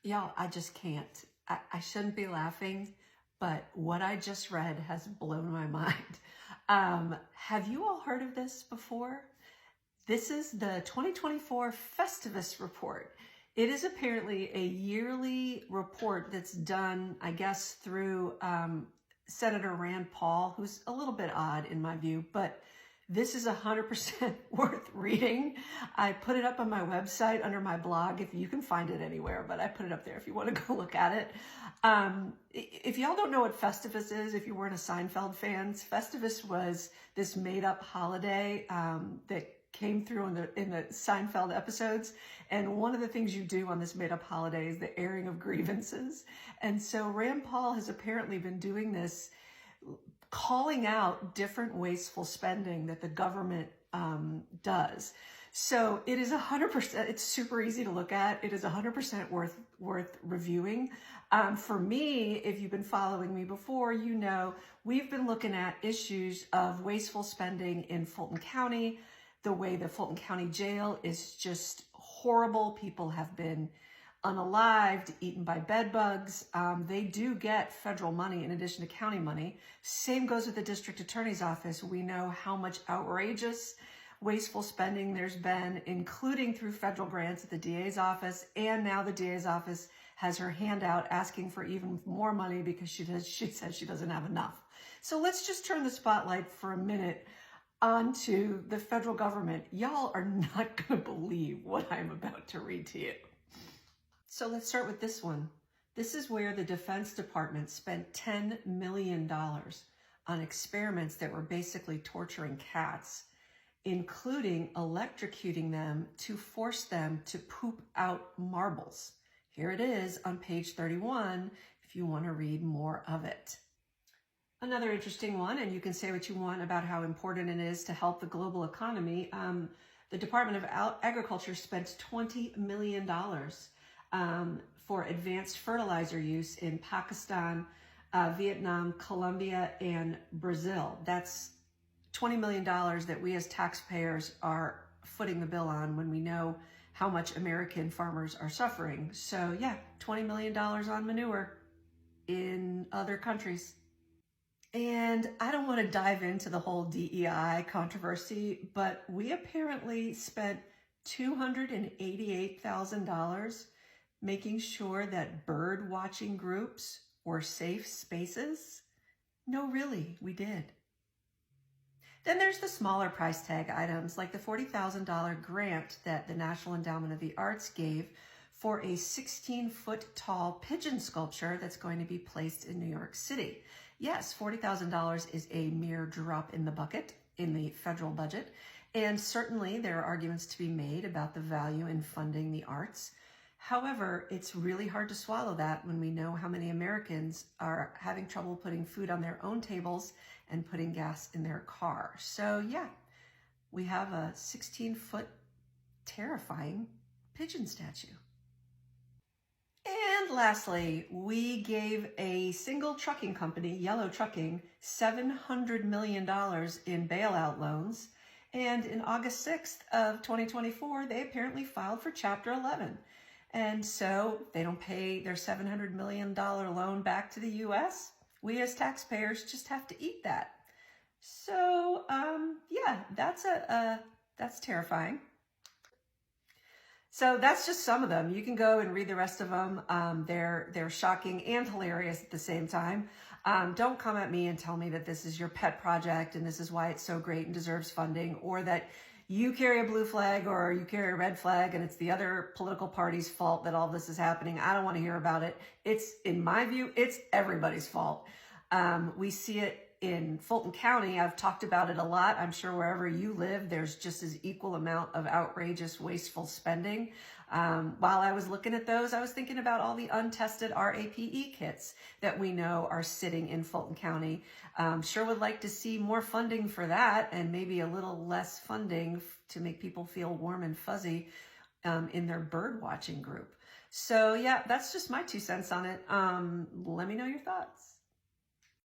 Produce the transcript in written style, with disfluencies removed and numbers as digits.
Y'all, I just can't. I shouldn't be laughing, but what I just read has blown my mind. Have you all heard of this before? This is the 2024 Festivus report. It is apparently a yearly report that's done, I guess, through Senator Rand Paul, who's a little bit odd in my view, but this is 100% worth reading. I put it up on my website under my blog, if you can find it anywhere, but I put it up there if you want to go look at it. If y'all don't know what Festivus is, if you weren't a Seinfeld fans, Festivus was this made-up holiday that came through in the Seinfeld episodes. And one of the things you do on this made-up holiday is the airing of grievances. And so Rand Paul has apparently been doing this, calling out different wasteful spending that the government does. So it is 100%, it's super easy to look at. It is 100% worth reviewing. For me, if you've been following me before, you know, we've been looking at issues of wasteful spending in Fulton County. The way the Fulton County Jail is just horrible. People have been unalived, eaten by bed bugs. They do get federal money in addition to county money. Same goes with the district attorney's office. We know how much outrageous, wasteful spending there's been, including through federal grants at the DA's office. And now the DA's office has her hand out asking for even more money because she says she doesn't have enough. So let's just turn the spotlight for a minute onto the federal government. Y'all are not going to believe what I'm about to read to you. So let's start with this one. This is where the Defense Department spent $10 million on experiments that were basically torturing cats, including electrocuting them to force them to poop out marbles. Here it is on page 31 if you want to read more of it. Another interesting one, and you can say what you want about how important it is to help the global economy. The Department of Agriculture spent $20 million for advanced fertilizer use in Pakistan, Vietnam, Colombia, and Brazil. That's $20 million that we as taxpayers are footing the bill on when we know how much American farmers are suffering. So yeah, $20 million on manure in other countries. And I don't want to dive into the whole DEI controversy, but we apparently spent $288,000 making sure that bird watching groups were safe spaces. No, really, we did. Then there's the smaller price tag items like the $40,000 grant that the National Endowment of the Arts gave for a 16-foot tall pigeon sculpture that's going to be placed in New York City. Yes, $40,000 is a mere drop in the bucket in the federal budget, and certainly there are arguments to be made about the value in funding the arts. However, it's really hard to swallow that when we know how many Americans are having trouble putting food on their own tables and putting gas in their car. So yeah, we have a 16-foot terrifying pigeon statue. And lastly, we gave a single trucking company, Yellow Trucking, $700 million in bailout loans. And in August 6th of 2024, they apparently filed for Chapter 11. And so they don't pay their $700 million loan back to the U.S. We as taxpayers just have to eat that. So yeah, that's terrifying. So that's just some of them. You can go and read the rest of them. They're shocking and hilarious at the same time. Don't come at me and tell me that this is your pet project and this is why it's so great and deserves funding, or that you carry a blue flag or you carry a red flag and it's the other political party's fault that all this is happening. I don't want to hear about it. It's, in my view, it's everybody's fault. We see it in Fulton County. I've talked about it a lot. I'm sure wherever you live, there's just as equal amount of outrageous, wasteful spending. While I was looking at those, I was thinking about all the untested RAPE kits that we know are sitting in Fulton County. Sure would like to see more funding for that and maybe a little less funding to make people feel warm and fuzzy in their bird watching group. So yeah, that's just my 2 cents on it. Let me know your thoughts.